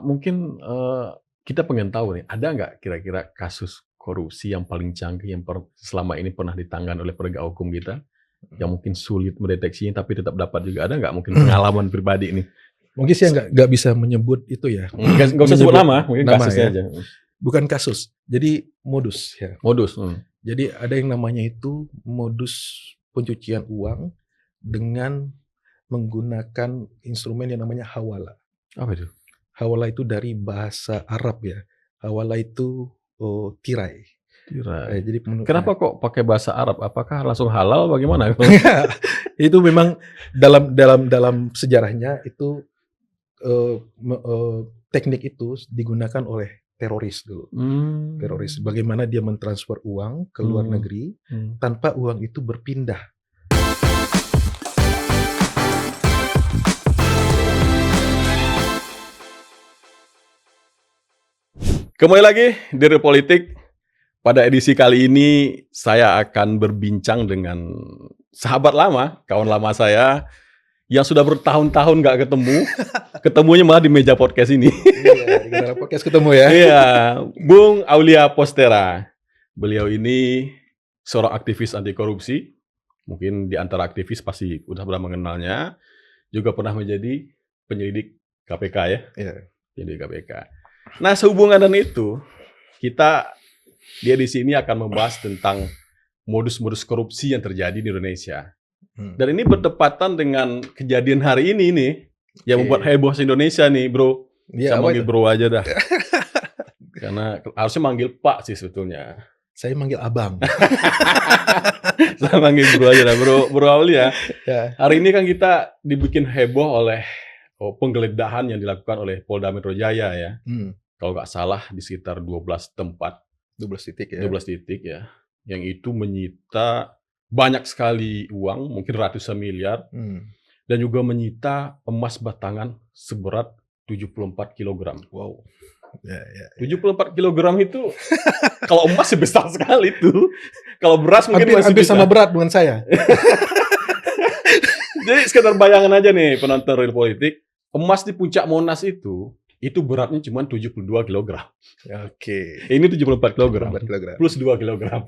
mungkin, kita pengen tahu nih, ada nggak kira-kira kasus korupsi yang paling canggih yang selama ini pernah ditangani oleh penegak hukum kita, yang mungkin sulit mendeteksinya tapi tetap dapat juga, ada nggak mungkin pengalaman pribadi nih? Mungkin saya nggak bisa menyebut itu ya. Nggak usah sebut nama, mungkin kasusnya ya. aja. Bukan kasus, jadi modus ya. Modus. Jadi ada yang namanya itu modus pencucian uang dengan menggunakan instrumen yang namanya hawala. Apa itu? Hawala itu dari bahasa Arab ya. Hawala itu tirai. Tirai. Jadi Kenapa kok pakai bahasa Arab? Apakah langsung halal bagaimana? Itu memang dalam sejarahnya itu teknik itu digunakan oleh teroris dulu. Teroris. Bagaimana dia mentransfer uang ke luar negeri tanpa uang itu berpindah. Kembali lagi di Real Politik. Pada edisi kali ini saya akan berbincang dengan sahabat lama, kawan lama saya yang sudah bertahun-tahun nggak ketemu. Ketemunya malah di meja podcast ini. Iya, di meja podcast ketemu ya. Iya, Bung Aulia Postera. Beliau ini seorang aktivis anti korupsi. Mungkin di antara aktivis pasti udah pernah mengenalnya. Juga pernah menjadi penyelidik KPK ya. Iya. Penyelidik KPK. Nah, sehubungan dengan itu, dia di sini akan membahas tentang modus-modus korupsi yang terjadi di Indonesia. Dan ini bertepatan dengan kejadian hari ini nih, yang membuat heboh se-Indonesia nih, bro. Ya, saya manggil bro aja dah. Karena harusnya manggil Pak sih sebetulnya. Saya manggil Abang. Saya manggil bro aja dah, bro Aulia. Ya. Hari ini kan kita dibikin heboh oleh penggeledahan yang dilakukan oleh Polda Metro Jaya ya. Kalau nggak salah di sekitar 12 tempat. 12 titik ya. 12 titik ya. Yang itu menyita banyak sekali uang, mungkin ratusan miliar. Dan juga menyita emas batangan seberat 74 kg. Wow. Ya. 74 kg itu, kalau emas sih besar sekali tuh. Kalau beras mungkin hampir sama berat dengan saya. Jadi sekedar bayangan aja nih penonton Real Politik. Emas di puncak Monas itu beratnya cuma 72 kg. Oke. Ini 74 kg. Plus 2 kg.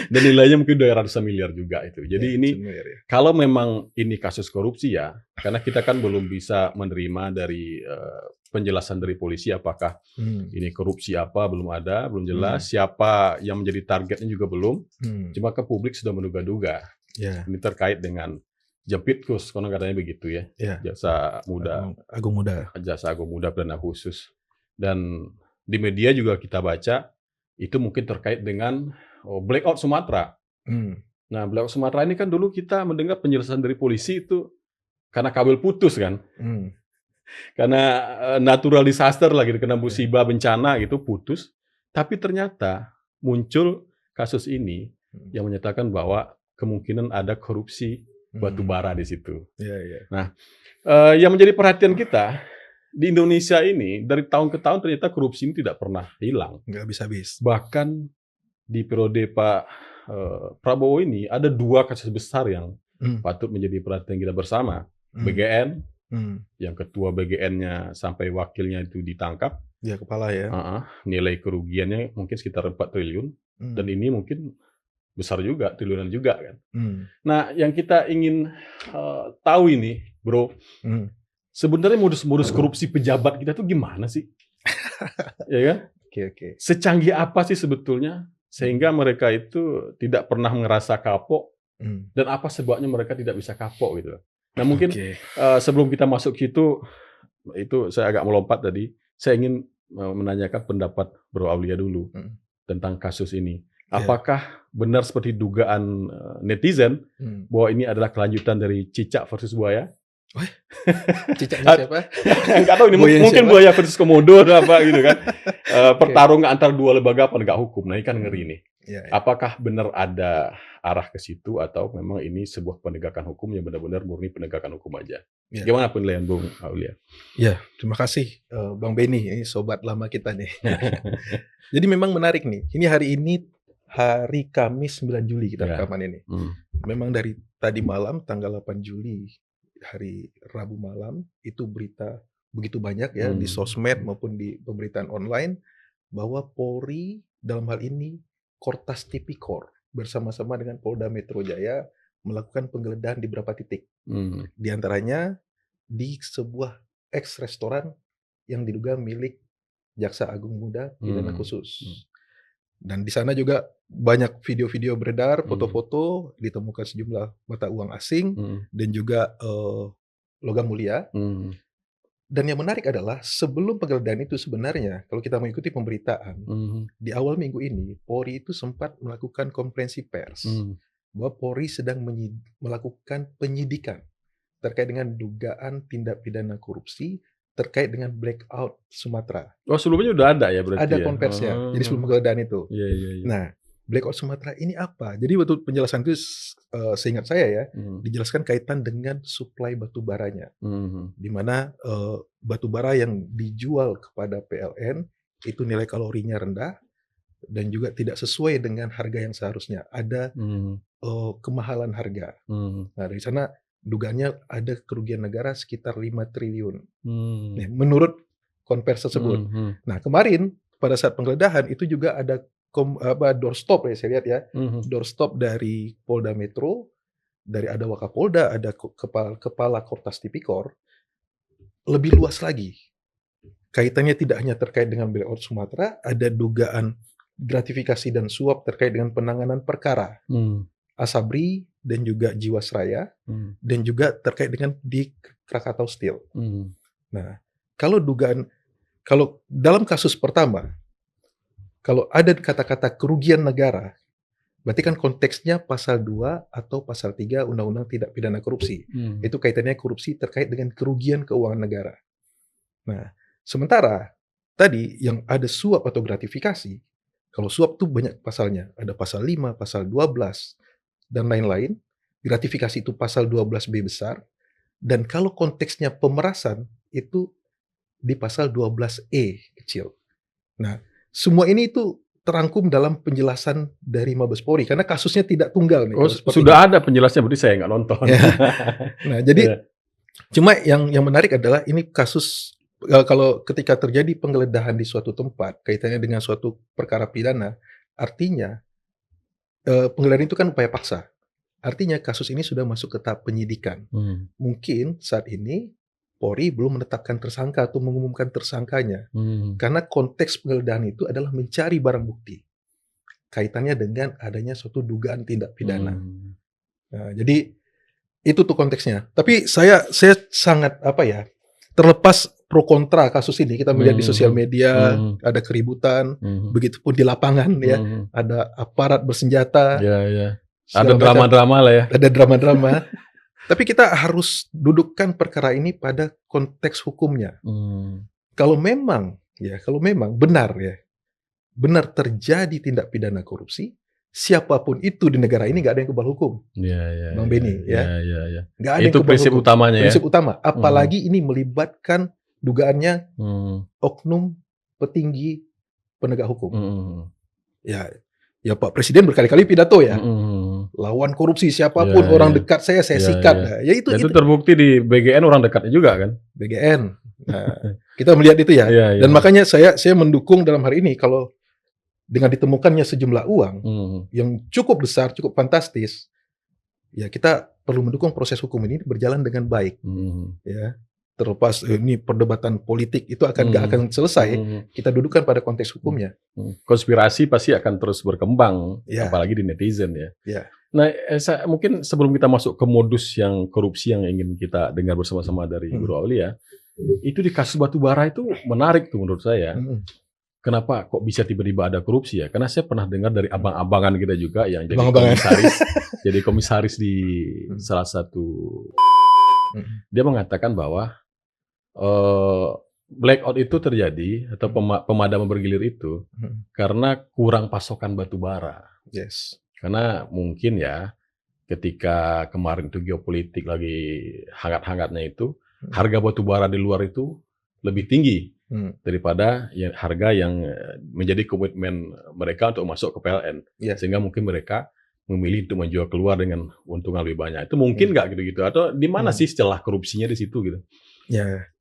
Dan nilainya mungkin udah ratusan miliar juga itu. Jadi ini kalau memang ini kasus korupsi ya, karena kita kan belum bisa menerima dari penjelasan dari polisi apakah ini korupsi apa, belum ada, belum jelas. Siapa yang menjadi targetnya juga belum. Cuma ke publik sudah menduga-duga. Ini terkait dengan Jampitkus, konon katanya begitu ya. Jasa Muda. Agung Muda. Jasa Agung Muda Pidana Khusus. Dan di media juga kita baca, itu mungkin terkait dengan blackout Sumatera. Nah, blackout Sumatera ini kan dulu kita mendengar penjelasan dari polisi itu karena kabel putus kan. Karena natural disaster lagi, kena musibah bencana gitu putus. Tapi ternyata muncul kasus ini yang menyatakan bahwa kemungkinan ada korupsi batu bara di situ. Nah, yang menjadi perhatian kita di Indonesia ini dari tahun ke tahun ternyata korupsi ini tidak pernah hilang. Nggak bisa habis. Bahkan di periode Pak Prabowo ini ada 2 kasus besar yang patut menjadi perhatian kita bersama. BGN, yang ketua BGN-nya sampai wakilnya itu ditangkap. Ya, kepala ya. Nilai kerugiannya mungkin sekitar 4 triliun. Dan ini mungkin besar juga, triliunan juga kan. Nah, yang kita ingin tahu ini, bro, sebenarnya modus-modus korupsi pejabat kita tuh gimana sih? Ya kan? Oke. Secanggih apa sih sebetulnya sehingga mereka itu tidak pernah ngerasa kapok dan apa sebabnya mereka tidak bisa kapok gitu. Nah, mungkin sebelum kita masuk ke itu saya agak melompat tadi. Saya ingin menanyakan pendapat Bro Aulia dulu tentang kasus ini. Apakah benar seperti dugaan netizen bahwa ini adalah kelanjutan dari cicak versus buaya? Cicaknya siapa? Nggak tahu ini mungkin buaya versus komodo atau apa gitu kan. Pertarungan antara 2 lembaga penegak hukum. Nah, ini kan ngeri nih. Apakah benar ada arah ke situ atau memang ini sebuah penegakan hukum yang benar-benar murni penegakan hukum aja? Gimana penilaian Bung Aulia? Ya, terima kasih Bang Benny, ini sobat lama kita nih. Jadi memang menarik nih. Ini hari Kamis 9 Juli kita rekaman ini. Memang dari tadi malam tanggal 8 Juli hari Rabu malam itu berita begitu banyak ya di sosmed maupun di pemberitaan online bahwa Polri dalam hal ini Kortas Tipikor bersama-sama dengan Polda Metro Jaya melakukan penggeledahan di beberapa titik. Di antaranya di sebuah restoran yang diduga milik Jaksa Agung Muda Pidana Khusus. Dan di sana juga banyak video-video beredar, foto-foto, ditemukan sejumlah mata uang asing dan juga logam mulia. Dan yang menarik adalah sebelum penggeledahan itu sebenarnya kalau kita mengikuti pemberitaan di awal minggu ini Polri itu sempat melakukan konferensi pers bahwa Polri sedang melakukan penyidikan terkait dengan dugaan tindak pidana korupsi terkait dengan blackout Sumatera. Oh, sebelumnya udah ada ya berarti? Ada konversinya. Jadi sebelum penggeledahan itu. Nah, blackout Sumatera ini apa? Jadi waktu penjelasan itu seingat saya ya, dijelaskan kaitan dengan suplai batu baranya. Di mana batu bara yang dijual kepada PLN itu nilai kalorinya rendah dan juga tidak sesuai dengan harga yang seharusnya. Ada kemahalan harga. Nah, dari sana dugaannya ada kerugian negara sekitar 5 triliun. Nih, menurut konvers tersebut. Nah, kemarin pada saat penggeledahan itu juga ada doorstop ya saya lihat ya. Doorstop dari Polda Metro, dari ada Wakapolda, ada kepala Kortas Tipikor. Lebih luas lagi. Kaitannya tidak hanya terkait dengan blackout Sumatera, ada dugaan gratifikasi dan suap terkait dengan penanganan perkara. Asabri dan juga Jiwasraya dan juga terkait dengan di Krakatau Steel. Nah, kalau dalam kasus pertama, kalau ada kata-kata kerugian negara, berarti kan konteksnya pasal 2 atau pasal 3 Undang-Undang Tindak Pidana Korupsi. Itu kaitannya korupsi terkait dengan kerugian keuangan negara. Nah, sementara tadi yang ada suap atau gratifikasi, kalau suap itu banyak pasalnya, ada pasal 5, pasal 12, dan lain-lain. Gratifikasi itu pasal 12B besar. Dan kalau konteksnya pemerasan, itu di pasal 12E kecil. Nah, semua ini itu terangkum dalam penjelasan dari Mabes Polri. Karena kasusnya tidak tunggal. Nih, sudah ada penjelasannya, berarti saya nggak nonton. Ya. Nah, jadi cuma yang menarik adalah ini kasus, kalau ketika terjadi penggeledahan di suatu tempat, kaitannya dengan suatu perkara pidana, artinya penggeledahan itu kan upaya paksa. Artinya kasus ini sudah masuk ke tahap penyidikan. Mungkin saat ini Polri belum menetapkan tersangka atau mengumumkan tersangkanya. Karena konteks penggeledahan itu adalah mencari barang bukti. Kaitannya dengan adanya suatu dugaan tindak pidana. Nah, jadi itu tuh konteksnya. Tapi saya sangat terlepas pro kontra kasus ini, kita melihat di sosial media ada keributan, begitupun di lapangan ya, ada aparat bersenjata. Ada drama-drama lah ya. Ada drama-drama. Tapi kita harus dudukkan perkara ini pada konteks hukumnya. Kalau memang benar terjadi tindak pidana korupsi, siapapun itu di negara ini nggak ada yang kebal hukum. Bang Benny, nggak ada itu prinsip hukum. Utamanya. Prinsip utama. Apalagi ini melibatkan dugaannya oknum petinggi penegak hukum. Ya Pak Presiden berkali-kali pidato ya. Lawan korupsi siapapun, orang dekat saya sikat. Nah, ya itu terbukti di BGN orang dekatnya juga kan. BGN. Nah, kita melihat itu ya. Dan makanya saya mendukung dalam hari ini kalau dengan ditemukannya sejumlah uang yang cukup besar, cukup fantastis, ya kita perlu mendukung proses hukum ini berjalan dengan baik. Ya. Terlepas ini perdebatan politik itu nggak akan selesai, kita dudukkan pada konteks hukumnya. Konspirasi pasti akan terus berkembang, apalagi di netizen ya. Nah, mungkin sebelum kita masuk ke modus yang korupsi yang ingin kita dengar bersama-sama dari Guru Aulia, itu di kasus batubara itu menarik tuh menurut saya. Kenapa kok bisa tiba-tiba ada korupsi ya? Karena saya pernah dengar dari abang-abangan kita juga yang jadi komisaris, jadi komisaris di salah satu. Dia mengatakan bahwa blackout itu terjadi atau pemadaman bergilir itu karena kurang pasokan batu bara. Karena mungkin ya ketika kemarin itu geopolitik lagi hangat-hangatnya itu, harga batu bara di luar itu lebih tinggi daripada harga yang menjadi komitmen mereka untuk masuk ke PLN. Sehingga mungkin mereka memilih untuk menjual keluar dengan untungan lebih banyak. Itu mungkin nggak gitu-gitu? Atau di mana sih celah korupsinya di situ gitu? Ya.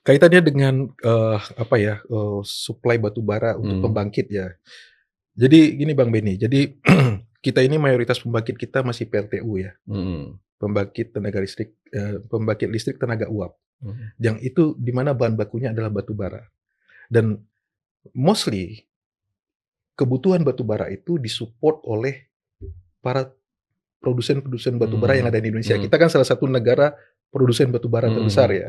Kaitannya dengan suplai batu bara untuk pembangkit ya. Jadi gini Bang Benny, jadi kita ini mayoritas pembangkit kita masih PLTU ya. Pembangkit listrik tenaga uap. Yang itu di mana bahan bakunya adalah batu bara. Dan mostly kebutuhan batu bara itu disupport oleh para produsen-produsen batu bara yang ada di Indonesia. Kita kan salah satu negara produsen batu bara terbesar ya.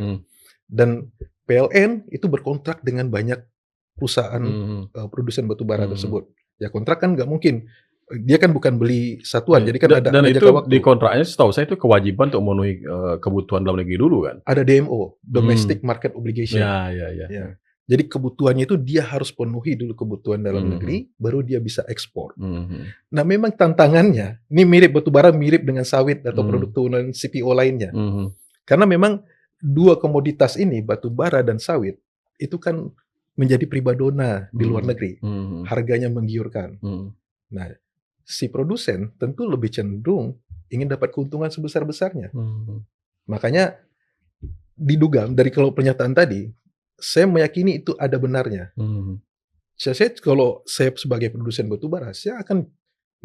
Dan PLN itu berkontrak dengan banyak perusahaan produsen batu bara tersebut. Ya kontrak kan nggak mungkin. Dia kan bukan beli satuan, jadi kan ada itu waktu. Di kontraknya setahu saya itu kewajiban untuk memenuhi kebutuhan dalam negeri dulu kan? Ada DMO, Domestic Market Obligation. Ya. Jadi kebutuhannya itu dia harus penuhi dulu kebutuhan dalam negeri, baru dia bisa ekspor. Nah memang tantangannya, ini mirip batu bara, mirip dengan sawit atau produk turunan CPO lainnya. Karena memang dua komoditas ini, batu bara dan sawit, itu kan menjadi primadona di luar negeri. Harganya menggiurkan. Nah, si produsen tentu lebih cenderung ingin dapat keuntungan sebesar-besarnya. Makanya diduga dari kalau pernyataan tadi, saya meyakini itu ada benarnya. Kalau saya sebagai produsen batu bara, saya akan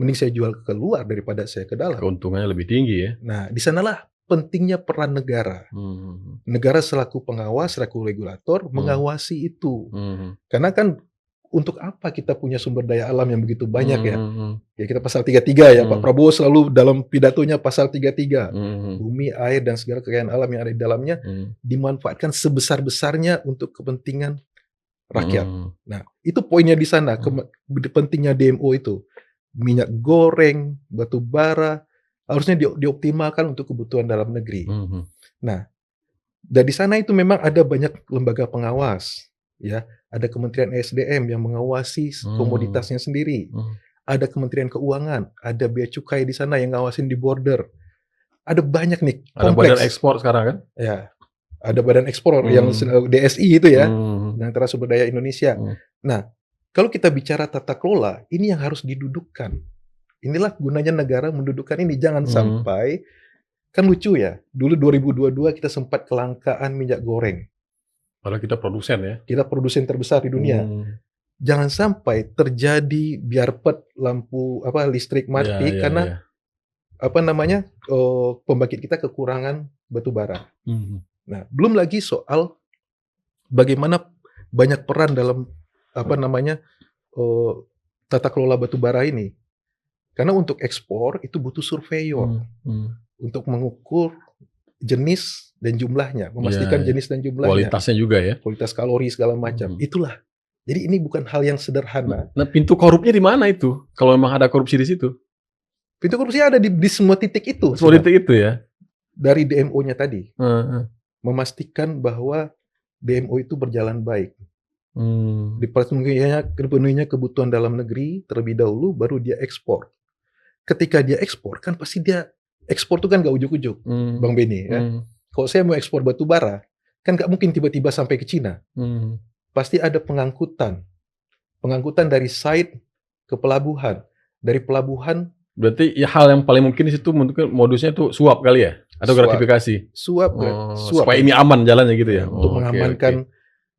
mending saya jual ke luar daripada saya ke dalam. Keuntungannya lebih tinggi ya. Nah, di sanalah pentingnya peran negara. Negara selaku pengawas, selaku regulator mengawasi itu. Karena kan untuk apa kita punya sumber daya alam yang begitu banyak ya? Ya kita pasal 33 ya, Pak Prabowo selalu dalam pidatonya pasal 33. Bumi, air dan segala kekayaan alam yang ada di dalamnya dimanfaatkan sebesar-besarnya untuk kepentingan rakyat. Nah, itu poinnya di sana, pentingnya DMO itu. Minyak goreng, batu bara harusnya dioptimalkan untuk kebutuhan dalam negeri. Nah, dari sana itu memang ada banyak lembaga pengawas, ya. Ada Kementerian SDM yang mengawasi komoditasnya sendiri. Ada Kementerian Keuangan, ada bea cukai di sana yang ngawasin di border. Ada banyak nih. Ada badan ekspor sekarang kan? Ya, ada badan ekspor yang DSI itu ya, antara sumber daya Indonesia. Nah, kalau kita bicara tata kelola, ini yang harus didudukkan. Inilah gunanya negara mendudukkan ini. Jangan sampai, kan lucu ya, dulu 2022 kita sempat kelangkaan minyak goreng. Padahal kita produsen ya. Kita produsen terbesar di dunia. Jangan sampai terjadi biarpet lampu listrik mati karena pembangkit kita kekurangan batu bara. Nah, belum lagi soal bagaimana banyak peran dalam tata kelola batu bara ini. Karena untuk ekspor itu butuh surveyor untuk mengukur jenis dan jumlahnya, memastikan jenis dan jumlahnya. Kualitasnya juga ya. Kualitas kalori segala macam. Itulah. Jadi ini bukan hal yang sederhana. Nah, pintu korupnya di mana itu? Kalau memang ada korupsi di situ? Pintu korupsi ada di semua titik itu. Semua titik itu ya. Dari DMO-nya tadi. Memastikan bahwa DMO itu berjalan baik. Dipenuhinya kebutuhan dalam negeri terlebih dahulu, baru dia ekspor. Ketika dia ekspor, kan pasti dia ekspor itu kan gak ujuk-ujuk, Bang Benny ya. Kalau saya mau ekspor batu bara, kan gak mungkin tiba-tiba sampai ke Cina. Pasti ada pengangkutan dari site ke pelabuhan, dari pelabuhan. Berarti ya hal yang paling mungkin di situ mungkin modusnya itu suap kali ya, atau gratifikasi. Suap. Supaya ini aman jalannya gitu ya. Untuk mengamankan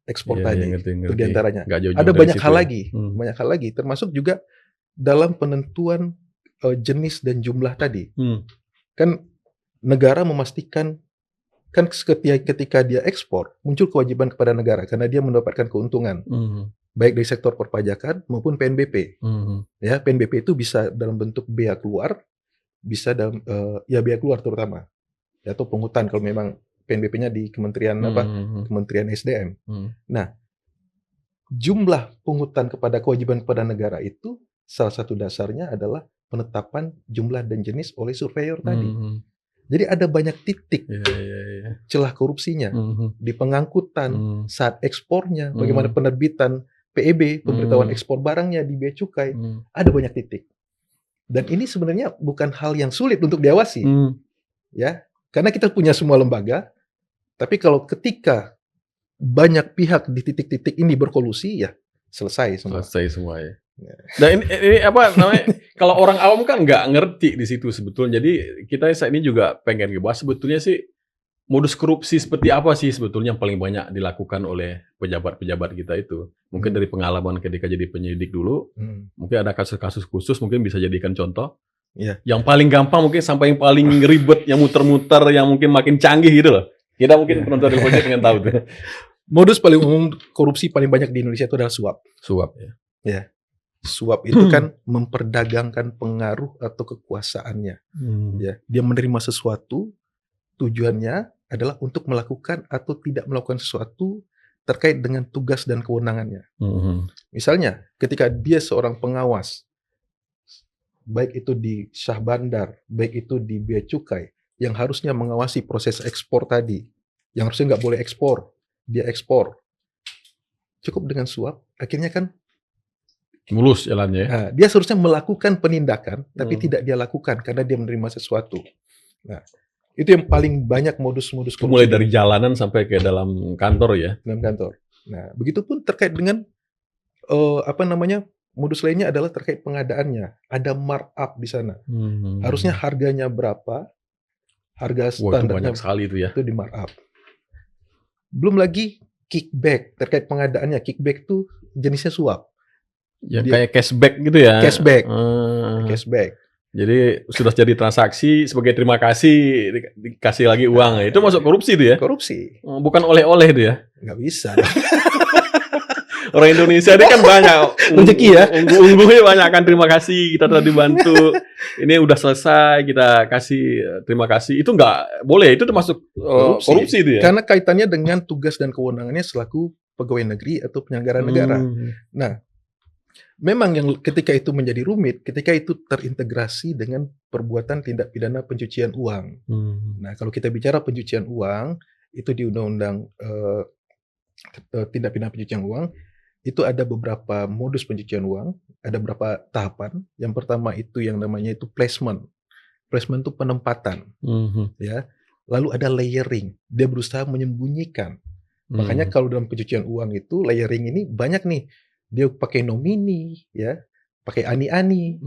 ekspor tadi. Itu diantaranya. Ada banyak hal lagi, termasuk juga dalam penentuan jenis dan jumlah tadi. Kan negara memastikan, kan ketika dia ekspor muncul kewajiban kepada negara karena dia mendapatkan keuntungan baik dari sektor perpajakan maupun PNBP. Ya, PNBP itu bisa dalam bentuk bea keluar, bisa dalam bea keluar terutama, atau pungutan kalau memang PNBP-nya di Kementerian Kementerian SDM. Nah, jumlah pungutan kewajiban kepada negara itu salah satu dasarnya adalah penetapan jumlah dan jenis oleh surveyor tadi. Jadi ada banyak titik celah korupsinya di pengangkutan, saat ekspornya, bagaimana penerbitan PEB, pemberitahuan ekspor barangnya di bea cukai, ada banyak titik. Dan ini sebenarnya bukan hal yang sulit untuk diawasi, ya, karena kita punya semua lembaga. Tapi kalau ketika banyak pihak di titik-titik ini berkolusi, ya selesai semua. Selesai semua ya. Nah ini apa namanya? Kalau orang awam kan nggak ngerti di situ sebetulnya. Jadi kita saat ini juga pengen ngebahas sebetulnya sih modus korupsi seperti apa sih sebetulnya yang paling banyak dilakukan oleh pejabat-pejabat kita itu? Mungkin dari pengalaman ketika jadi penyidik dulu, mungkin ada kasus-kasus khusus mungkin bisa jadikan contoh. Iya. Yang paling gampang mungkin sampai yang paling ribet, yang muter-muter, yang mungkin makin canggih gitu loh. Kita mungkin penonton Real Project pengen tahu tuh. Modus paling umum korupsi paling banyak di Indonesia itu adalah suap. Suap ya. Ya. Suap itu kan memperdagangkan pengaruh atau kekuasaannya. Ya, dia menerima sesuatu, tujuannya adalah untuk melakukan atau tidak melakukan sesuatu terkait dengan tugas dan kewenangannya. Misalnya, ketika dia seorang pengawas, baik itu di Syah Bandar, baik itu di Bea Cukai, yang harusnya mengawasi proses ekspor tadi, yang harusnya nggak boleh ekspor, dia ekspor. Cukup dengan suap, akhirnya kan mulus jalannya ya. Nah, dia seharusnya melakukan penindakan, tapi tidak dia lakukan karena dia menerima sesuatu. Nah, itu yang paling banyak modus-modus korupsi. Mulai dari jalanan sampai ke dalam kantor ya. Dalam kantor. Nah, begitupun terkait dengan modus lainnya adalah terkait pengadaannya. Ada markup di sana. Harusnya harganya berapa? Harga standarnya banyak sekali itu ya. Itu di markup. Belum lagi kickback terkait pengadaannya. Kickback itu jenisnya suap. Ya kayak cashback gitu ya. Cashback. Jadi sudah jadi transaksi sebagai terima kasih dikasih lagi uang. Itu masuk korupsi itu ya? Korupsi. Bukan oleh-oleh itu ya? Nggak bisa. Orang Indonesia ini kan banyak rezeki ya. Ungguhnya banyak kan, terima kasih kita telah dibantu. Ini udah selesai kita kasih terima kasih. Itu nggak boleh. Itu termasuk korupsi itu ya? Karena kaitannya dengan tugas dan kewenangannya selaku pegawai negeri atau penyelenggara negara. Nah, memang yang ketika itu menjadi rumit, ketika itu terintegrasi dengan perbuatan tindak pidana pencucian uang. Nah, kalau kita bicara pencucian uang, itu di Undang-Undang Tindak Pidana Pencucian Uang, itu ada beberapa modus pencucian uang, ada beberapa tahapan. Yang pertama itu yang namanya itu placement. Placement itu penempatan. Ya. Lalu ada layering, dia berusaha menyembunyikan. Makanya kalau dalam pencucian uang itu, layering ini banyak nih. Dia pakai nomini, ya, pakai ani-ani,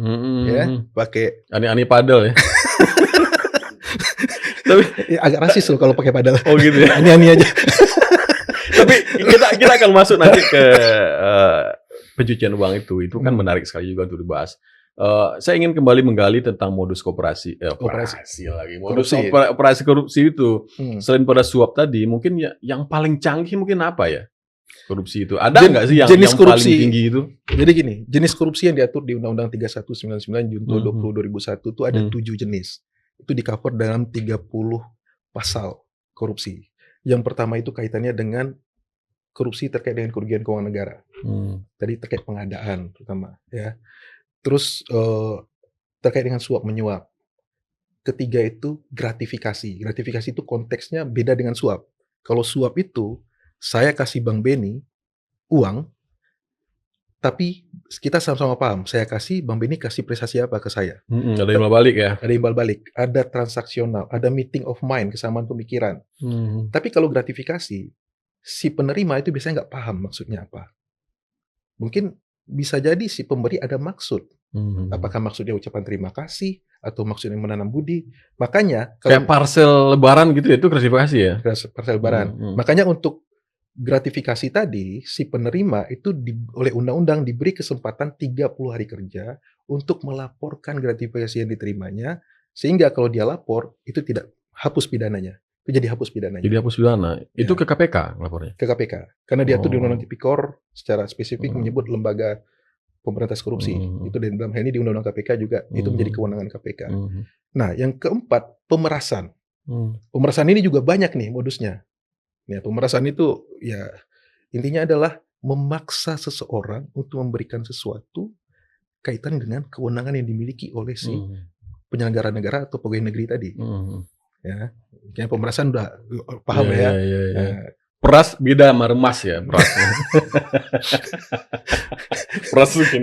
ya, pakai ani-ani padel ya. Tapi agak rasis loh kalau pakai padel. Oh gitu ya. Ani-ani aja. Tapi kita akan masuk nanti ke pencucian uang itu kan menarik sekali juga untuk dibahas. Saya ingin kembali menggali tentang modus operasi korupsi itu. Selain pada suap tadi, mungkin yang paling canggih mungkin apa ya? Korupsi itu ada nggak sih yang paling tinggi itu? Jadi gini, jenis korupsi yang diatur di Undang-Undang 3199 Junto 20 2001 itu ada 7 jenis. Itu di-cover dalam 30 pasal korupsi. Yang pertama itu kaitannya dengan korupsi terkait dengan kerugian keuangan negara. Tadi terkait pengadaan terutama, ya. Terus terkait dengan suap menyuap. Ketiga itu gratifikasi. Gratifikasi itu konteksnya beda dengan suap. Kalau suap itu saya kasih Bang Benny uang, tapi kita sama-sama paham. Saya kasih, Bang Benny kasih prestasi apa ke saya. Ada imbal balik ya? Ada imbal balik, ada transaksional, ada meeting of mind, kesamaan pemikiran. Tapi kalau gratifikasi, si penerima itu biasanya nggak paham maksudnya apa. Mungkin bisa jadi si pemberi ada maksud. Apakah maksudnya ucapan terima kasih atau maksudnya menanam budi? Makanya kayak parcel lebaran gitu ya, itu gratifikasi ya? Parcel lebaran. Makanya untuk gratifikasi tadi, si penerima itu oleh undang-undang diberi kesempatan 30 hari kerja untuk melaporkan gratifikasi yang diterimanya, sehingga kalau dia lapor itu tidak hapus pidananya. Itu jadi hapus pidananya. Jadi hapus pidana. Itu ke KPK lapornya? Ke KPK. Karena dia tuh di Undang-Undang Tipikor secara spesifik menyebut lembaga pemberantas korupsi. Itu dalam hal ini di Undang-Undang KPK juga itu menjadi kewenangan KPK. Nah, yang keempat, pemerasan. Pemerasan ini juga banyak nih modusnya. Ya, pemerasan itu ya intinya adalah memaksa seseorang untuk memberikan sesuatu kaitan dengan kewenangan yang dimiliki oleh si penyelenggara negara atau pegawai negeri tadi. Ya, kayak pemerasan udah paham ya. Peras beda sama remas ya, peras. Peras mungkin.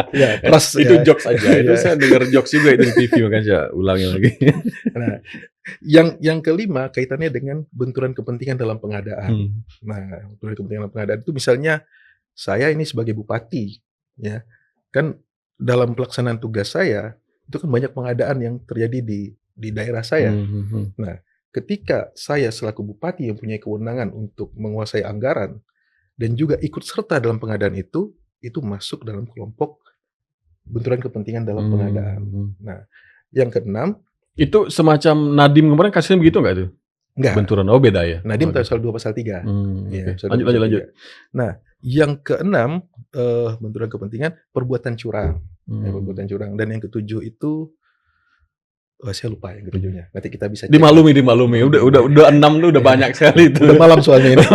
Ya, peras itu ya. Jokes aja. Itu saya dengar jokes juga itu di TV, makanya saya ulangin lagi. Nah, yang kelima kaitannya dengan benturan kepentingan dalam pengadaan. Nah, benturan kepentingan dalam pengadaan itu misalnya saya ini sebagai bupati, ya kan dalam pelaksanaan tugas saya itu kan banyak pengadaan yang terjadi di daerah saya. Nah, ketika saya selaku bupati yang punya kewenangan untuk menguasai anggaran dan juga ikut serta dalam pengadaan itu masuk dalam kelompok benturan kepentingan dalam pengadaan. Nah, yang keenam, itu semacam Nadiem kemarin kasusnya begitu nggak tuh? Enggak. Benturan, oh beda ya? Nadiem pasal 2 pasal 3. Ya, okay. Lanjut. Nah, yang keenam, benturan kepentingan, perbuatan curang. Perbuatan curang. Dan yang ketujuh itu, saya lupa yang ketujuhnya. Nanti kita bisa cek. Dimaklumi. Udah 6 tuh udah banyak sekali itu. Udah malam soalnya ini.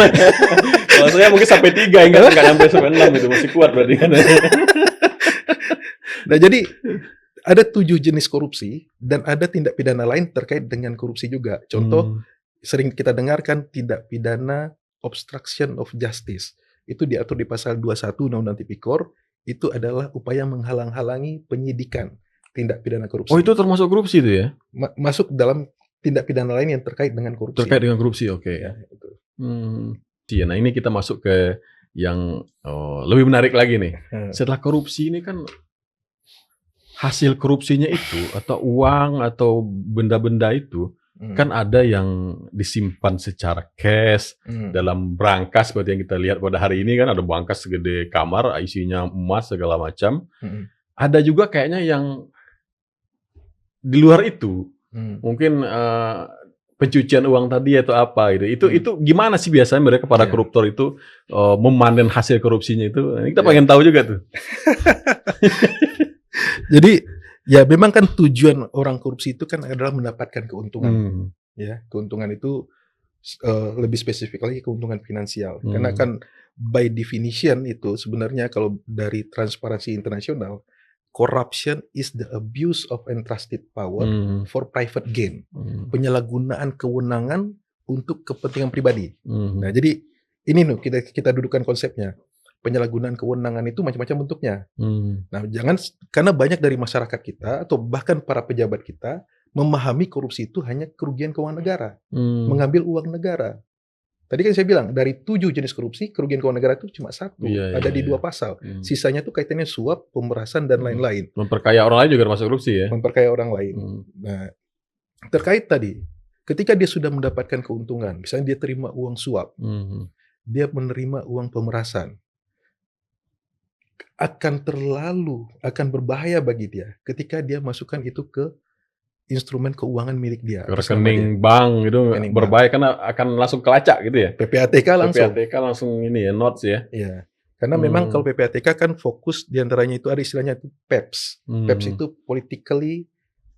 Maksudnya mungkin sampai 3, enggak sampai 6 itu masih kuat berarti kan. Nah, jadi ada 7 jenis korupsi dan ada tindak pidana lain terkait dengan korupsi juga. Contoh, sering kita dengarkan tindak pidana obstruction of justice. Itu diatur di pasal 21 Undang-Undang Tipikor. Itu adalah upaya menghalang-halangi penyidikan tindak pidana korupsi. Oh, itu termasuk korupsi itu ya? Masuk dalam tindak pidana lain yang terkait dengan korupsi. Terkait dengan korupsi, oke. Ya, itu. Nah, ini kita masuk ke yang lebih menarik lagi nih. Setelah korupsi ini kan hasil korupsinya itu atau uang atau benda-benda itu kan ada yang disimpan secara cash dalam brankas seperti yang kita lihat pada hari ini kan ada brankas segede kamar isinya emas segala macam. Ada juga kayaknya yang di luar itu mungkin pencucian uang tadi atau apa gitu. Itu gimana sih biasanya mereka para koruptor itu memanen hasil korupsinya itu? Kita pengen tahu juga tuh. Jadi ya memang kan tujuan orang korupsi itu kan adalah mendapatkan keuntungan. Ya, keuntungan itu lebih spesifik lagi keuntungan finansial. Karena kan by definition itu sebenarnya kalau dari Transparansi Internasional, corruption is the abuse of entrusted power for private gain. Penyalahgunaan kewenangan untuk kepentingan pribadi. Nah, jadi ini kita dudukkan konsepnya. Penyalahgunaan kewenangan itu macam-macam bentuknya. Nah, karena banyak dari masyarakat kita atau bahkan para pejabat kita memahami korupsi itu hanya kerugian keuangan negara, mengambil uang negara. Tadi kan saya bilang dari 7 jenis korupsi, kerugian keuangan negara itu cuma 1, ada di 2 pasal. Sisanya tuh kaitannya suap, pemerasan dan lain-lain. Memperkaya orang lain juga termasuk korupsi ya? Memperkaya orang lain. Nah, terkait tadi, ketika dia sudah mendapatkan keuntungan, misalnya dia terima uang suap, dia menerima uang pemerasan, akan berbahaya bagi dia ketika dia masukkan itu ke instrumen keuangan milik dia. Ke rekening bank gitu, berbahaya karena akan langsung kelacak gitu ya? PPATK langsung. PPATK langsung ini ya, notes ya? Iya. Karena memang kalau PPATK kan fokus diantaranya itu ada istilahnya itu PEPS. PEPS itu politically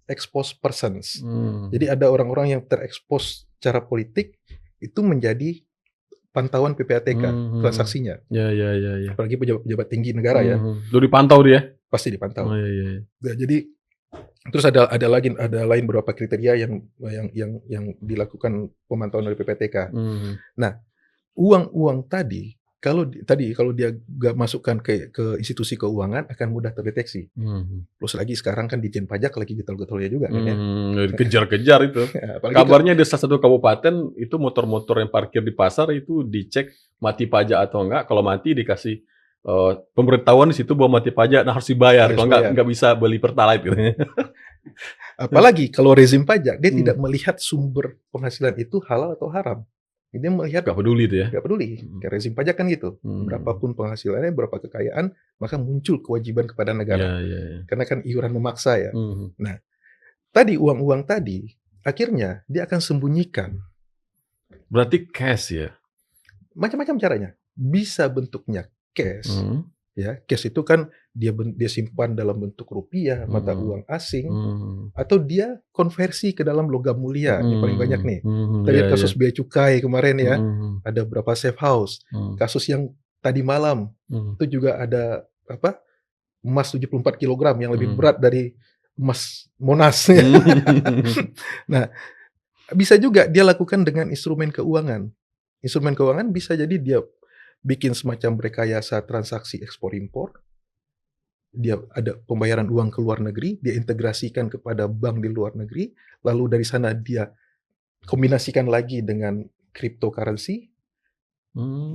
exposed persons. Jadi ada orang-orang yang terekspos secara politik itu menjadi pantauan PPATK transaksinya. Ya. Apalagi pejabat tinggi negara ya. Itu dipantau dia? Pasti dipantau. Iya. Nah, jadi terus ada lain beberapa kriteria yang dilakukan pemantauan dari PPATK. Nah, uang tadi kalau dia nggak masukkan ke institusi keuangan akan mudah terdeteksi. Plus lagi sekarang kan Ditjen Pajak lagi getol-getolnya juga kan ya. Kejar-kejar itu. Kabarnya di salah satu kabupaten itu motor-motor yang parkir di pasar itu dicek mati pajak atau enggak. Kalau mati dikasih pemberitahuan di situ bahwa mati pajak, nah harus dibayar. Kalau nggak bisa beli pertalite gitu. Apalagi kalau rezim pajak dia tidak melihat sumber penghasilan itu halal atau haram. Dia melihat nggak peduli itu ya. Nggak peduli. Kayak rezim pajak kan gitu. Berapapun penghasilannya, berapa kekayaan, maka muncul kewajiban kepada negara. Ya. Karena kan iuran memaksa ya. Nah, tadi uang-uang tadi akhirnya dia akan sembunyikan. Berarti cash ya. Macam-macam caranya. Bisa bentuknya cash. Ya, cash itu kan dia simpan dalam bentuk rupiah, mata uang asing, atau dia konversi ke dalam logam mulia. Yang paling banyak nih. Tadi kasus bea cukai kemarin ya, ada berapa safe house. Kasus yang tadi malam itu juga ada emas 74 kg yang lebih berat dari emas Monas. Nah, bisa juga dia lakukan dengan instrumen keuangan. Instrumen keuangan bisa jadi dia bikin semacam rekayasa transaksi ekspor impor. Dia ada pembayaran uang ke luar negeri, dia integrasikan kepada bank di luar negeri, lalu dari sana dia kombinasikan lagi dengan cryptocurrency,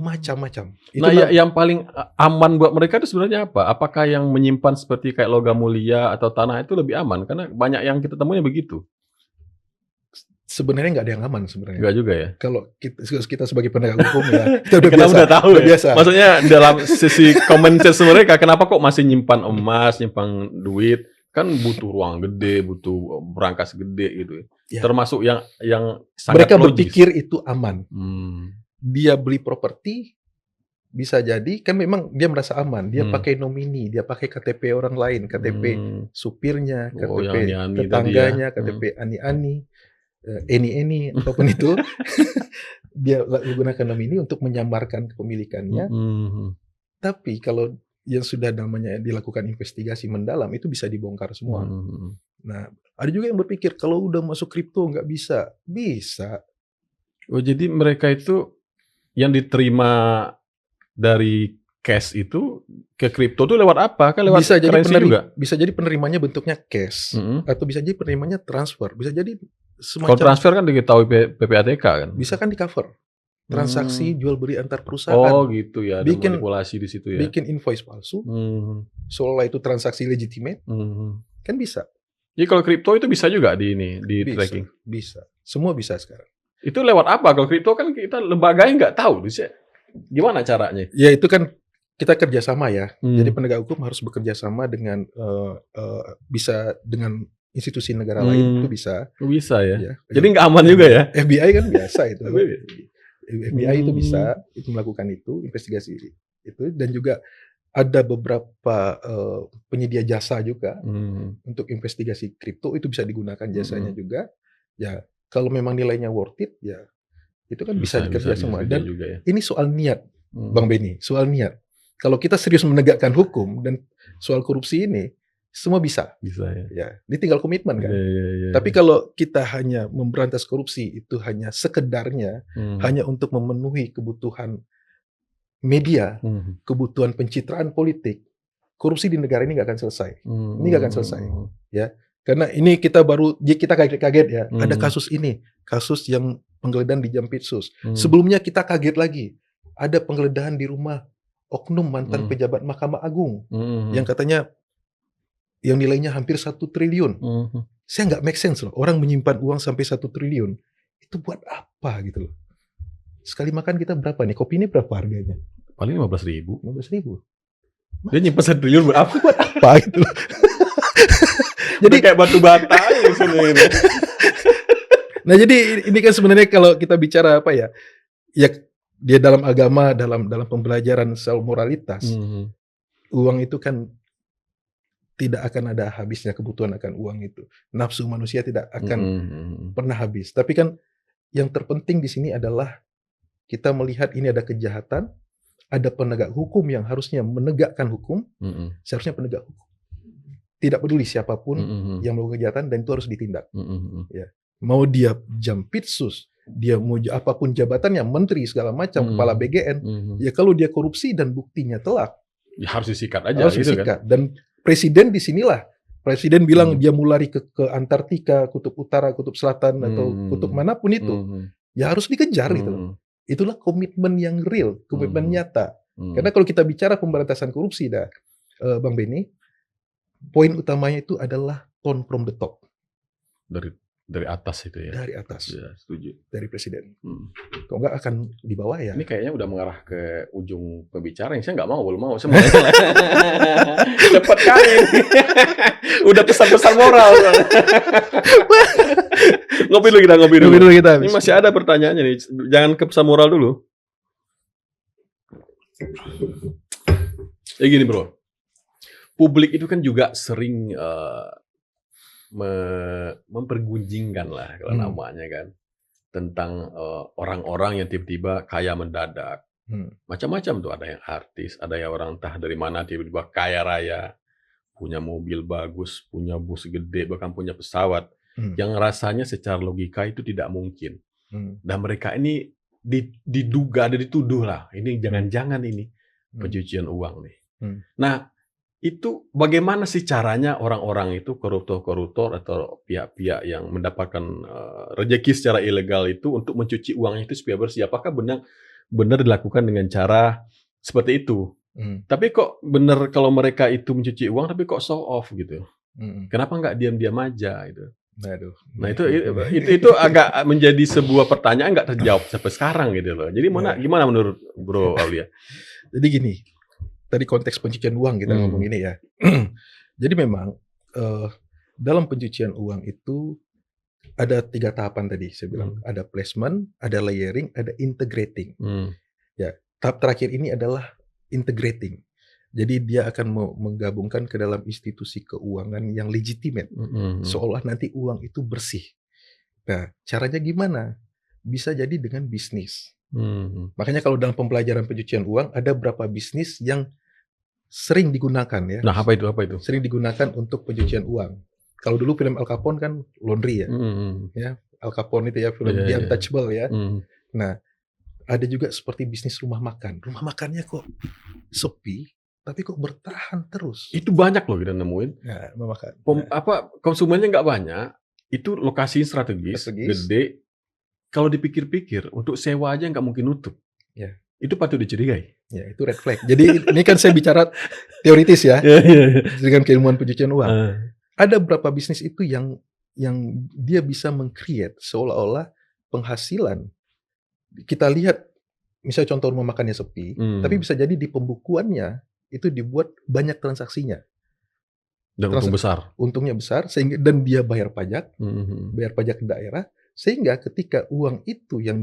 macam-macam. Nah, yang paling aman buat mereka itu sebenarnya apa? Apakah yang menyimpan seperti kayak logam mulia atau tanah itu lebih aman? Karena banyak yang kita temunya begitu. Sebenarnya nggak ada yang aman sebenarnya. Nggak juga ya? Kalau kita sebagai penegak hukum ya, kita udah biasa. Udah tahu udah ya? Biasa. Maksudnya dalam sisi komunitas mereka, kenapa kok masih nyimpan emas, nyimpan duit? Kan butuh ruang gede, butuh berangkas gede gitu. Ya. Termasuk yang sangat mereka logis. Berpikir itu aman. Dia beli properti, bisa jadi kan memang dia merasa aman. Dia pakai nomini, dia pakai KTP orang lain, KTP supirnya, KTP tetangganya, KTP ani-ani, eni apapun itu. Dia menggunakan nomini untuk menyamarkan kepemilikannya. Tapi kalau yang sudah namanya dilakukan investigasi mendalam itu bisa dibongkar semua. Nah, ada juga yang berpikir kalau udah masuk kripto nggak bisa. Bisa. Oh, jadi mereka itu yang diterima dari cash itu ke kripto itu lewat apa? Kan lewat currency juga? Bisa jadi penerimanya bentuknya cash, atau bisa jadi penerimanya transfer. Bisa jadi semacam. Kalau transfer kan diketahui PPATK kan? Bisa kan di cover. Transaksi jual beli antar perusahaan. Oh gitu ya, ada manipulasi di situ ya. Bikin invoice palsu, seolah itu transaksi legitimate, kan bisa. Jadi kalau kripto itu bisa juga di tracking? Bisa, semua bisa sekarang. Itu lewat apa? Kalau kripto kan kita lembaganya nggak tahu, bisa. Gimana caranya? Ya itu kan kita kerjasama ya. Jadi penegak hukum harus bekerja sama dengan bisa dengan institusi negara lain itu bisa. Bisa ya. Jadi nggak aman juga ya? FBI kan biasa itu. FBI itu bisa melakukan itu investigasi itu, dan juga ada beberapa penyedia jasa juga untuk investigasi kripto itu bisa digunakan jasanya juga. Ya kalau memang nilainya worth it ya itu kan bisa dikerja semua. Dan juga ya. Ini soal niat, Bang Benny, soal niat. Kalau kita serius menegakkan hukum dan soal korupsi ini semua bisa. Bisa ya. Ya, ini tinggal komitmen kan. Tapi kalau kita hanya memberantas korupsi itu hanya sekedarnya, hanya untuk memenuhi kebutuhan media, kebutuhan pencitraan politik, korupsi di negara ini nggak akan selesai. Ini nggak akan selesai. Ya, karena ini kita kaget-kaget ya. Ada kasus ini, kasus yang penggeledahan di Jampitsus. Sebelumnya kita kaget lagi, ada penggeledahan di rumah oknum mantan pejabat Mahkamah Agung yang katanya yang nilainya hampir 1 triliun. Saya nggak make sense loh. Orang menyimpan uang sampai 1 triliun. Itu buat apa gitu loh. Sekali makan kita berapa nih? Kopi ini berapa harganya? Paling 15.000. 15.000. Dia nyimpan 1 triliun buat apa? Buat apa gitu loh. Jadi kayak batu bata ya sebenarnya. Nah jadi ini kan sebenarnya kalau kita bicara apa ya? Ya dia dalam agama, dalam pembelajaran soal moralitas. Uang itu kan tidak akan ada habisnya, kebutuhan akan uang itu. Nafsu manusia tidak akan pernah habis. Tapi kan yang terpenting di sini adalah kita melihat ini ada kejahatan, ada penegak hukum yang harusnya menegakkan hukum, seharusnya penegak hukum. Tidak peduli siapapun yang melakukan kejahatan dan itu harus ditindak. Ya. Mau dia Jampitsus, dia mau apapun jabatannya, menteri segala macam, kepala BGN, ya kalau dia korupsi dan buktinya telak, ya harus disikat aja. Harus gitu disikat. Kan? Dan presiden di sinilah. Presiden bilang dia mau lari ke Antartika, kutub utara, kutub selatan atau kutub manapun itu. Ya harus dikejar gitu. Itulah komitmen yang real, komitmen nyata. Karena kalau kita bicara pemberantasan korupsi Bang Benny, poin utamanya itu adalah tone from the top. Dari atas itu ya. Dari atas. Ya, setuju. Dari presiden. Kalau nggak akan di bawah ya. Ini kayaknya udah mengarah ke ujung pembicaraan. Saya nggak belum mau. Saya mau cepat kali. Udah pesan-pesan moral. Ngopi dulu kita. Ini masih ada pertanyaannya nih. Jangan ke pesan moral dulu. Gini bro. Publik itu kan juga sering mempergunjingkan lah kalau namanya kan tentang orang-orang yang tiba-tiba kaya mendadak, macam-macam tuh, ada yang artis, ada yang orang entah dari mana tiba-tiba kaya raya, punya mobil bagus, punya bus gede, bahkan punya pesawat, yang rasanya secara logika itu tidak mungkin, dan mereka ini diduga, dituduh lah, ini jangan-jangan ini pencucian uang nih. Nah itu bagaimana sih caranya orang-orang itu, koruptor-koruptor atau pihak-pihak yang mendapatkan rezeki secara ilegal itu untuk mencuci uangnya itu supaya bersih? Apakah benar dilakukan dengan cara seperti itu? Tapi kok benar kalau mereka itu mencuci uang, tapi kok show off gitu? Kenapa nggak diam-diam aja gitu? Nah itu agak menjadi sebuah pertanyaan nggak terjawab sampai sekarang gitu loh. Jadi gimana menurut Bro Aulia? Jadi gini, tadi konteks pencucian uang kita ngomong ini ya. Jadi memang dalam pencucian uang itu ada 3 tahapan tadi saya bilang. Ada placement, ada layering, ada integrating. Ya, tahap terakhir ini adalah integrating. Jadi dia akan menggabungkan ke dalam institusi keuangan yang legitimate. Seolah nanti uang itu bersih. Nah, caranya gimana? Bisa jadi dengan bisnis. Makanya kalau dalam pembelajaran pencucian uang ada berapa bisnis yang sering digunakan ya. Nah, apa itu? Sering digunakan untuk pencucian uang. Kalau dulu film Al Capone kan laundry ya. Ya, Al Capone itu ya film The Untouchable ya. Nah, ada juga seperti bisnis rumah makan. Rumah makannya kok sepi, tapi kok bertahan terus. Itu banyak loh kita nemuin. Nah, rumah makan. Konsumennya nggak banyak. Itu lokasi strategis, gede. Kalau dipikir-pikir, untuk sewa aja nggak mungkin nutup. Ya. Itu patut dicurigai. Ya, itu red flag. Jadi ini kan saya bicara teoritis ya, dengan keilmuan pencucian uang. Ada beberapa bisnis itu yang dia bisa meng-create seolah-olah penghasilan. Kita lihat, misalnya contoh rumah makannya sepi, tapi bisa jadi di pembukuannya itu dibuat banyak transaksinya. Dan untungnya besar, sehingga dan dia bayar pajak ke daerah, sehingga ketika uang itu yang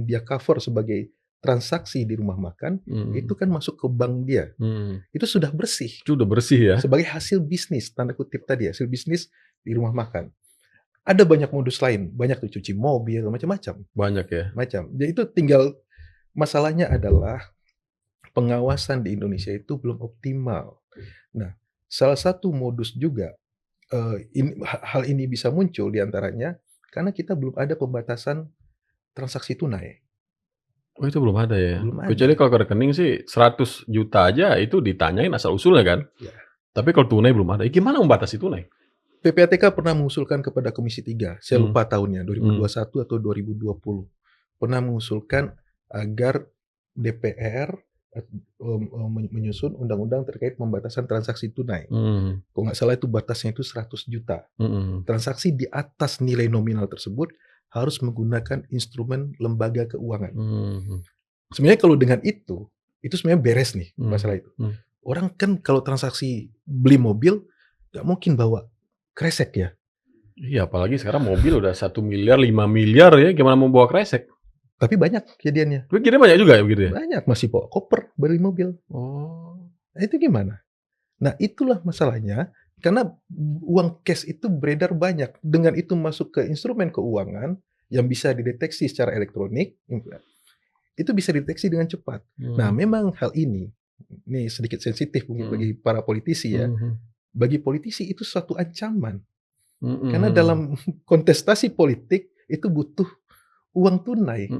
dia cover sebagai transaksi di rumah makan, itu kan masuk ke bank dia. Itu sudah bersih. Itu udah bersih ya. Sebagai hasil bisnis, tanda kutip tadi, hasil bisnis di rumah makan. Ada banyak modus lain, banyak tuh cuci mobil, macam-macam. Banyak ya. Jadi itu tinggal, masalahnya adalah pengawasan di Indonesia itu belum optimal. Nah, salah satu modus juga, hal ini bisa muncul diantaranya karena kita belum ada pembatasan transaksi tunai. Oh, itu belum ada ya? Kecuali kalau ke rekening sih 100 juta aja itu ditanyain asal-usulnya kan? Ya. Tapi kalau tunai belum ada. Gimana membatasi tunai? PPATK pernah mengusulkan kepada Komisi 3, saya lupa tahunnya, 2021 atau 2020. Pernah mengusulkan agar DPR menyusun undang-undang terkait pembatasan transaksi tunai. Kalau nggak salah itu batasnya itu 100 juta. Transaksi di atas nilai nominal tersebut harus menggunakan instrumen lembaga keuangan. Sebenarnya kalau dengan itu sebenarnya beres nih masalah itu. Orang kan kalau transaksi beli mobil nggak mungkin bawa kresek ya. Iya, apalagi sekarang mobil udah 1 miliar, 5 miliar ya, gimana mau bawa kresek? Tapi banyak kejadiannya. Tapi kira banyak juga ya begitu ya? Banyak, masih bawa koper beli mobil. Nah, itu gimana? Nah, itulah masalahnya. Karena uang cash itu beredar banyak. Dengan itu masuk ke instrumen keuangan yang bisa dideteksi secara elektronik, itu bisa dideteksi dengan cepat. Nah, memang hal ini sedikit sensitif mungkin bagi para politisi ya. Bagi politisi itu suatu ancaman. Karena dalam kontestasi politik itu butuh uang tunai.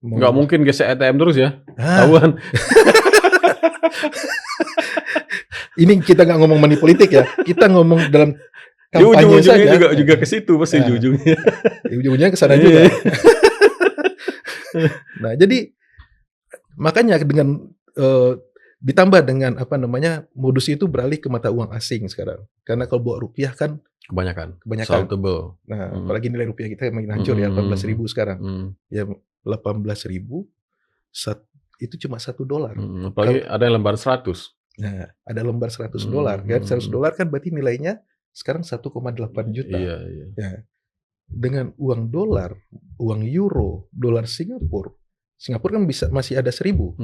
Nggak mungkin gesek ATM terus ya, tahuan. Ini kita nggak ngomong money politik ya, kita ngomong dalam kampanye saja. Juga ke situ pasti ujung-ujungnya. Ujung-ujungnya ke sana juga. Nah, jadi makanya dengan ditambah dengan modus itu beralih ke mata uang asing sekarang. Karena kalau bawa rupiah kan kebanyakan. Saltable. Nah, apalagi nilai rupiah kita makin hancur ya, 18.000 sekarang. Ya 18.000 itu cuma $1. Apalagi ada yang lembar 100. Nah, ada lembar $100 kan. $100 kan berarti nilainya sekarang 1,8 juta. Iya. Ya. Dengan uang dolar, uang euro, dolar Singapura kan masih ada 1.000.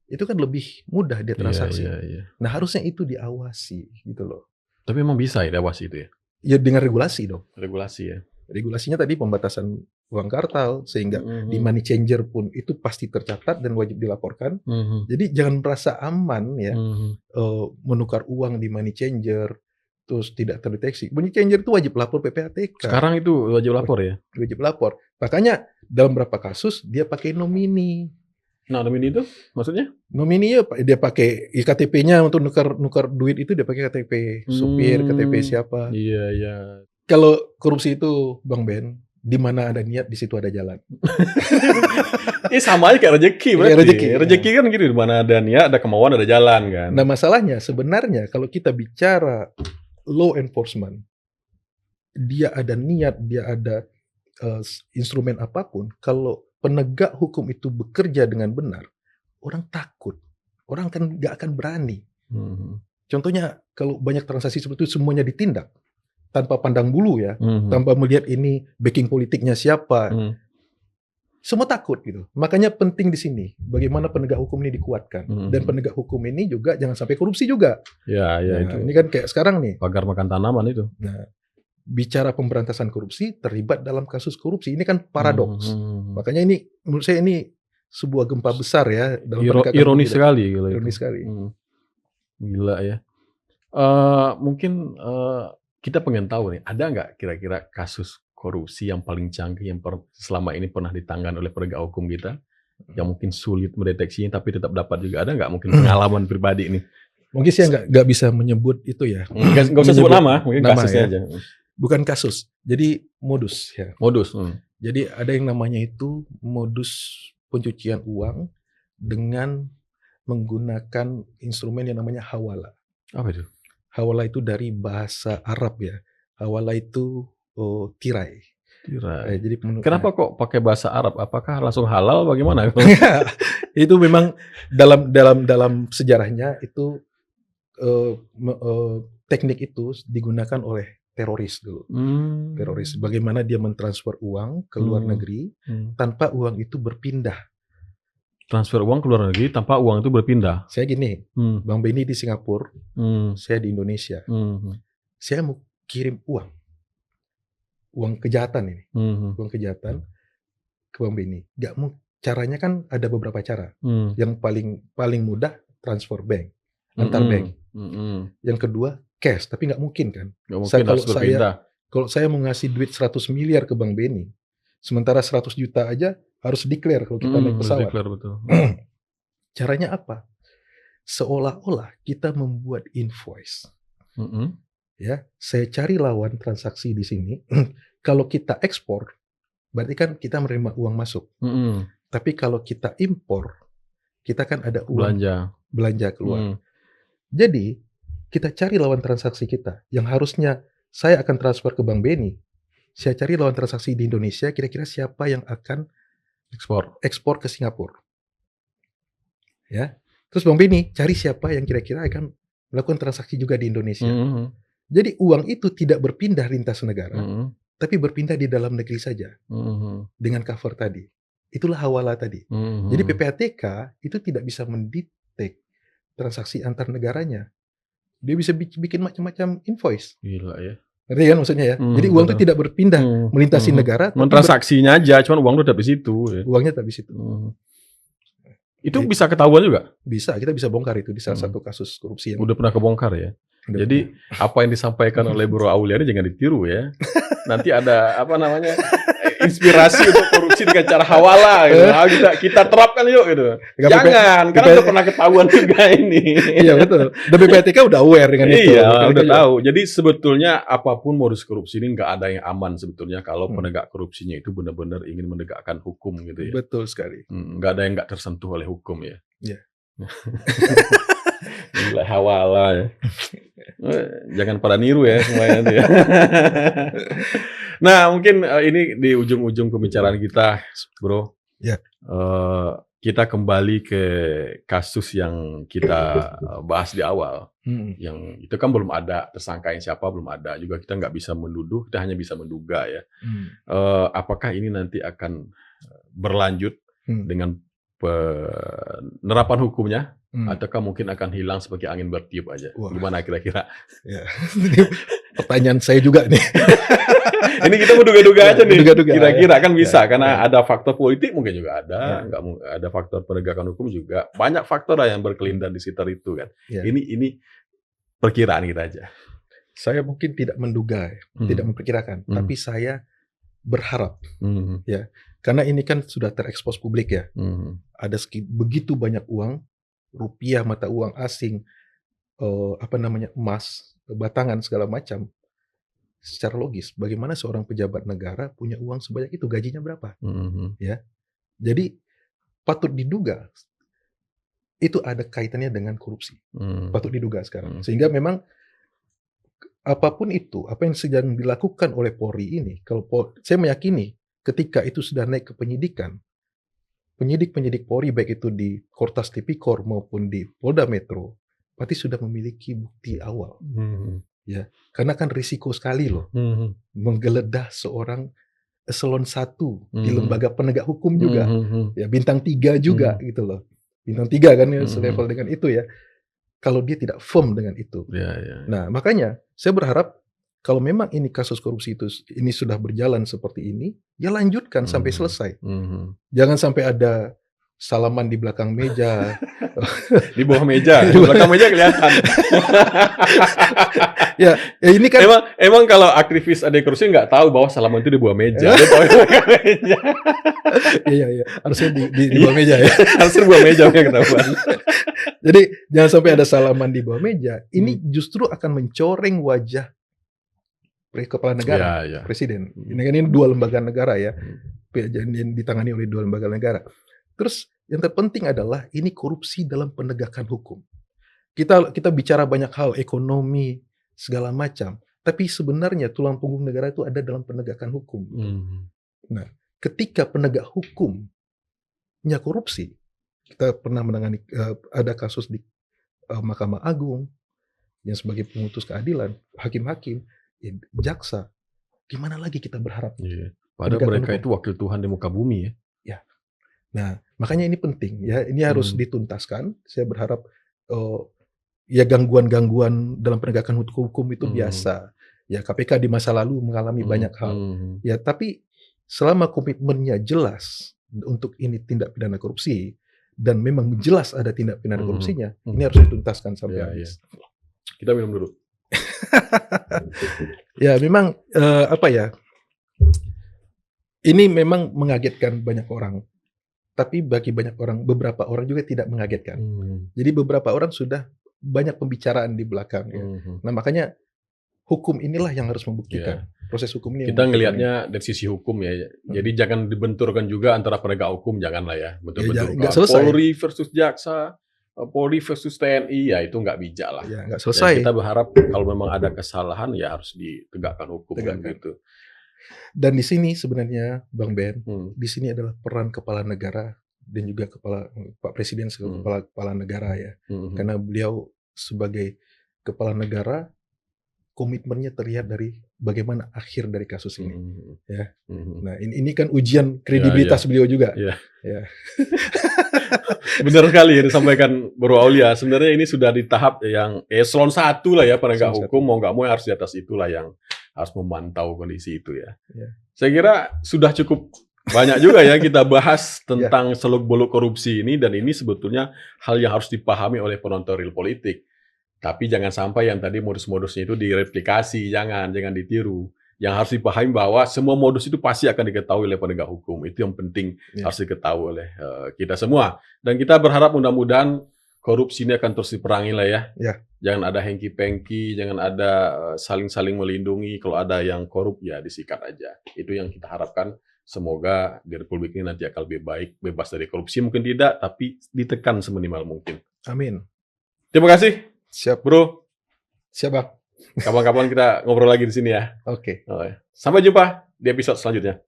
Itu kan lebih mudah dia transaksi. Iya. Nah, harusnya itu diawasi gitu loh. Tapi emang bisa ya diawasi itu ya? Ya dengan regulasi dong. Regulasi ya. Regulasinya tadi pembatasan uang kartal, sehingga di money changer pun itu pasti tercatat dan wajib dilaporkan. Jadi jangan merasa aman ya, menukar uang di money changer terus tidak terdeteksi. Money changer itu wajib lapor PPATK. Sekarang itu wajib lapor ya? Wajib lapor. Makanya dalam beberapa kasus dia pakai nomini. Nah, nomini itu maksudnya? Nomini ya dia pakai KTP-nya untuk nukar duit itu dia pakai KTP supir, KTP siapa. Iya. Kalau korupsi itu Bang Ben, di mana ada niat di situ ada jalan. Sama aja kayak rezeki berarti. Rezeki kan gitu, di mana ada niat, ada kemauan, ada jalan kan. Nah, masalahnya sebenarnya kalau kita bicara law enforcement, dia ada niat, dia ada instrumen apapun, kalau penegak hukum itu bekerja dengan benar, orang takut, orang nggak akan berani. Contohnya kalau banyak transaksi seperti itu semuanya ditindak tanpa pandang bulu ya, tanpa melihat ini backing politiknya siapa, semua takut gitu. Makanya penting di sini bagaimana penegak hukum ini dikuatkan, dan penegak hukum ini juga jangan sampai korupsi juga. Ya, Nah, itu. ini kan kayak sekarang nih. Pagar makan tanaman itu. Nah, bicara pemberantasan korupsi terlibat dalam kasus korupsi, ini kan paradoks. Makanya ini menurut saya ini sebuah gempa besar ya dalam ironis sekali. Ironis sekali. Gila ya. Mungkin kita pengen tahu nih, ada nggak kira-kira kasus korupsi yang paling canggih yang selama ini pernah ditangani oleh penegak hukum kita, yang mungkin sulit mendeteksinya tapi tetap dapat juga, ada nggak mungkin pengalaman pribadi ini? Mungkin saya nggak bisa menyebut itu ya. Nggak usah sebut nama, mungkin kasusnya ya. aja. Bukan kasus, jadi modus ya. Modus. Jadi ada yang namanya itu modus pencucian uang dengan menggunakan instrumen yang namanya hawala. Apa itu? Hawala itu dari bahasa Arab ya. Hawala itu tirai. Jadi kenapa kok pakai bahasa Arab? Apakah langsung halal bagaimana? Itu memang dalam sejarahnya itu teknik itu digunakan oleh teroris dulu. Teroris. Bagaimana dia mentransfer uang ke luar negeri tanpa uang itu berpindah. Transfer uang ke luar negeri tanpa uang itu berpindah. Saya gini, Bang Benny di Singapura, saya di Indonesia. Saya mau kirim uang kejahatan ini, uang kejahatan ke Bang Benny. Caranya kan ada beberapa cara. Yang paling mudah transfer bank, antar bank. Yang kedua cash, tapi nggak mungkin kan. Kalau saya mau ngasih duit 100 miliar ke Bang Benny, sementara 100 juta aja harus declare kalau kita naik pesawat. Betul. Caranya apa? Seolah-olah kita membuat invoice. Ya, saya cari lawan transaksi di sini. Kalau kita ekspor, berarti kan kita menerima uang masuk. Tapi kalau kita impor, kita kan ada uang belanja keluar. Jadi kita cari lawan transaksi kita yang harusnya saya akan transfer ke Bang Benny. Saya cari lawan transaksi di Indonesia, kira-kira siapa yang akan ekspor ke Singapura. Ya. Terus Bang Benny cari siapa yang kira-kira akan melakukan transaksi juga di Indonesia. Jadi uang itu tidak berpindah lintas negara, tapi berpindah di dalam negeri saja. Dengan cover tadi. Itulah hawala tadi. Jadi PPATK itu tidak bisa mendetek transaksi antar negaranya. Dia bisa bikin macam-macam invoice. Gila ya. Ngerti kan maksudnya ya? Jadi uang itu tidak berpindah melintasi negara. Transaksinya aja, cuman uang itu tetap di situ. Ya. Uangnya tetap di situ. Itu bisa ketahuan juga? Bisa, kita bisa bongkar itu di salah satu kasus korupsi. Udah pernah kebongkar ya? Jadi apa yang disampaikan oleh Bro Auliani jangan ditiru ya. Nanti ada inspirasi untuk korupsi dengan cara hawala gitu. Kita terapkan yuk gitu. Jangan, karena udah pernah ketahuan juga ini. Iya betul. Dan PPATK udah aware dengan itu. Iya, udah tahu. Jadi sebetulnya apapun modus korupsi ini nggak ada yang aman sebetulnya kalau penegak korupsinya itu benar-benar ingin menegakkan hukum gitu ya. Betul sekali. Nggak ada yang nggak tersentuh oleh hukum ya. Iya. Gila hawala ya. Jangan pada niru ya semuanya ya. Nah mungkin ini di ujung-ujung pembicaraan kita, Bro. Ya. Kita kembali ke kasus yang kita bahas di awal. Yang itu kan belum ada tersangka yang siapa, belum ada. Juga kita nggak bisa menuduh, kita hanya bisa menduga ya. Apakah ini nanti akan berlanjut dengan penerapan hukumnya, ataukah mungkin akan hilang sebagai angin bertiup aja? Wah. Gimana kira-kira? Ya. Pertanyaan saya juga nih. Ini kita menduga-duga aja nih. Kira-kira kan bisa, karena ada faktor politik mungkin juga ada, nggak ada faktor penegakan hukum juga. Banyak faktor yang berkelindan di sekitar itu kan. Ya. Ini perkiraan kita aja. Saya mungkin tidak menduga, tidak memperkirakan, tapi saya berharap, ya. Karena ini kan sudah terekspos publik ya. Ada begitu banyak uang, rupiah, mata uang asing, emas, batangan segala macam. Secara logis, bagaimana seorang pejabat negara punya uang sebanyak itu, gajinya berapa? Ya. Jadi patut diduga itu ada kaitannya dengan korupsi. Patut diduga sekarang. Sehingga memang apapun itu, apa yang sedang dilakukan oleh Polri ini, kalau saya meyakini ketika itu sudah naik ke penyidikan, penyidik-penyidik Polri baik itu di Kortas Tipikor maupun di Polda Metro, berarti sudah memiliki bukti awal. Ya, karena kan risiko sekali loh menggeledah seorang eselon 1 di lembaga penegak hukum juga, ya bintang 3 juga gitu loh. Bintang 3 kan ya selevel dengan itu ya. Kalau dia tidak firm dengan itu. Nah, makanya saya berharap kalau memang ini kasus korupsi itu ini sudah berjalan seperti ini, ya lanjutkan sampai selesai. Jangan sampai ada salaman di belakang meja. Di bawah meja, di belakang meja kelihatan. ya ini kan emang kalau aktivis anti korupsi nggak tahu bahwa salaman itu di bawah meja. Iya, harusnya di bawah meja ya. Harusnya di bawah meja yang ketahuan. Jadi jangan sampai ada salaman di bawah meja. Ini justru akan mencoreng wajah kepala negara, presiden. Ini kan dua lembaga negara ya, yang ditangani oleh dua lembaga negara. Terus yang terpenting adalah ini korupsi dalam penegakan hukum. Kita bicara banyak hal, ekonomi, segala macam. Tapi sebenarnya tulang punggung negara itu ada dalam penegakan hukum. Nah, ketika penegak hukumnya korupsi, kita pernah menangani ada kasus di Mahkamah Agung yang sebagai pemutus keadilan, hakim-hakim, jaksa, gimana lagi kita berharap? Padahal mereka itu wakil Tuhan di muka bumi ya. Nah, makanya ini penting ya. Ini harus dituntaskan. Saya berharap ya gangguan-gangguan dalam penegakan hukum itu biasa. Ya KPK di masa lalu mengalami banyak hal. Ya tapi selama komitmennya jelas untuk ini tindak pidana korupsi dan memang jelas ada tindak pidana korupsinya, ini harus dituntaskan sampai habis. Kita minum dulu. Ya memang ini memang mengagetkan banyak orang. Tapi bagi beberapa orang juga tidak mengagetkan. Jadi beberapa orang sudah banyak pembicaraan di belakang. Ya. Nah makanya hukum inilah yang harus membuktikan. Proses hukum ini. Kita ngelihatnya dari sisi hukum ya. Jadi jangan dibenturkan juga antara penegak hukum, janganlah ya. Betul-betul. Polri versus jaksa, Polri versus TNI, ya itu nggak bijak lah. Ya, nggak selesai. Dan kita berharap kalau memang ada kesalahan ya harus ditegakkan hukum. Gitu. Dan di sini sebenarnya Bang Ben, di sini adalah peran kepala negara dan juga Pak Presiden sebagai kepala negara ya. Karena beliau sebagai kepala negara komitmennya terlihat dari bagaimana akhir dari kasus ini. Ya. Nah, ini kan ujian kredibilitas beliau juga. Ya. Benar sekali ya disampaikan Bro Aulia. Sebenarnya ini sudah di tahap yang eselon 1 lah ya penegak hukum, mau nggak mau harus di atas itulah yang harus memantau kondisi itu ya. Saya kira sudah cukup banyak juga ya kita bahas tentang seluk-beluk korupsi ini, dan ini sebetulnya hal yang harus dipahami oleh penonton Real Politik. Tapi jangan sampai yang tadi modus-modusnya itu direplikasi, jangan ditiru. Yang harus dipahami bahwa semua modus itu pasti akan diketahui oleh penegak hukum. Itu yang penting harus diketahui oleh kita semua. Dan kita berharap mudah-mudahan korupsi ini akan terus diperangi lah ya. Jangan ada hengki-pengki, jangan ada saling-saling melindungi. Kalau ada yang korup ya disikat aja. Itu yang kita harapkan. Semoga di Republik ini nanti akan lebih baik, bebas dari korupsi mungkin tidak, tapi ditekan seminimal mungkin. Amin. Terima kasih. Siap, Bro. Siap, Bang. Kapan-kapan kita ngobrol lagi di sini ya. Oke. Sampai jumpa di episode selanjutnya.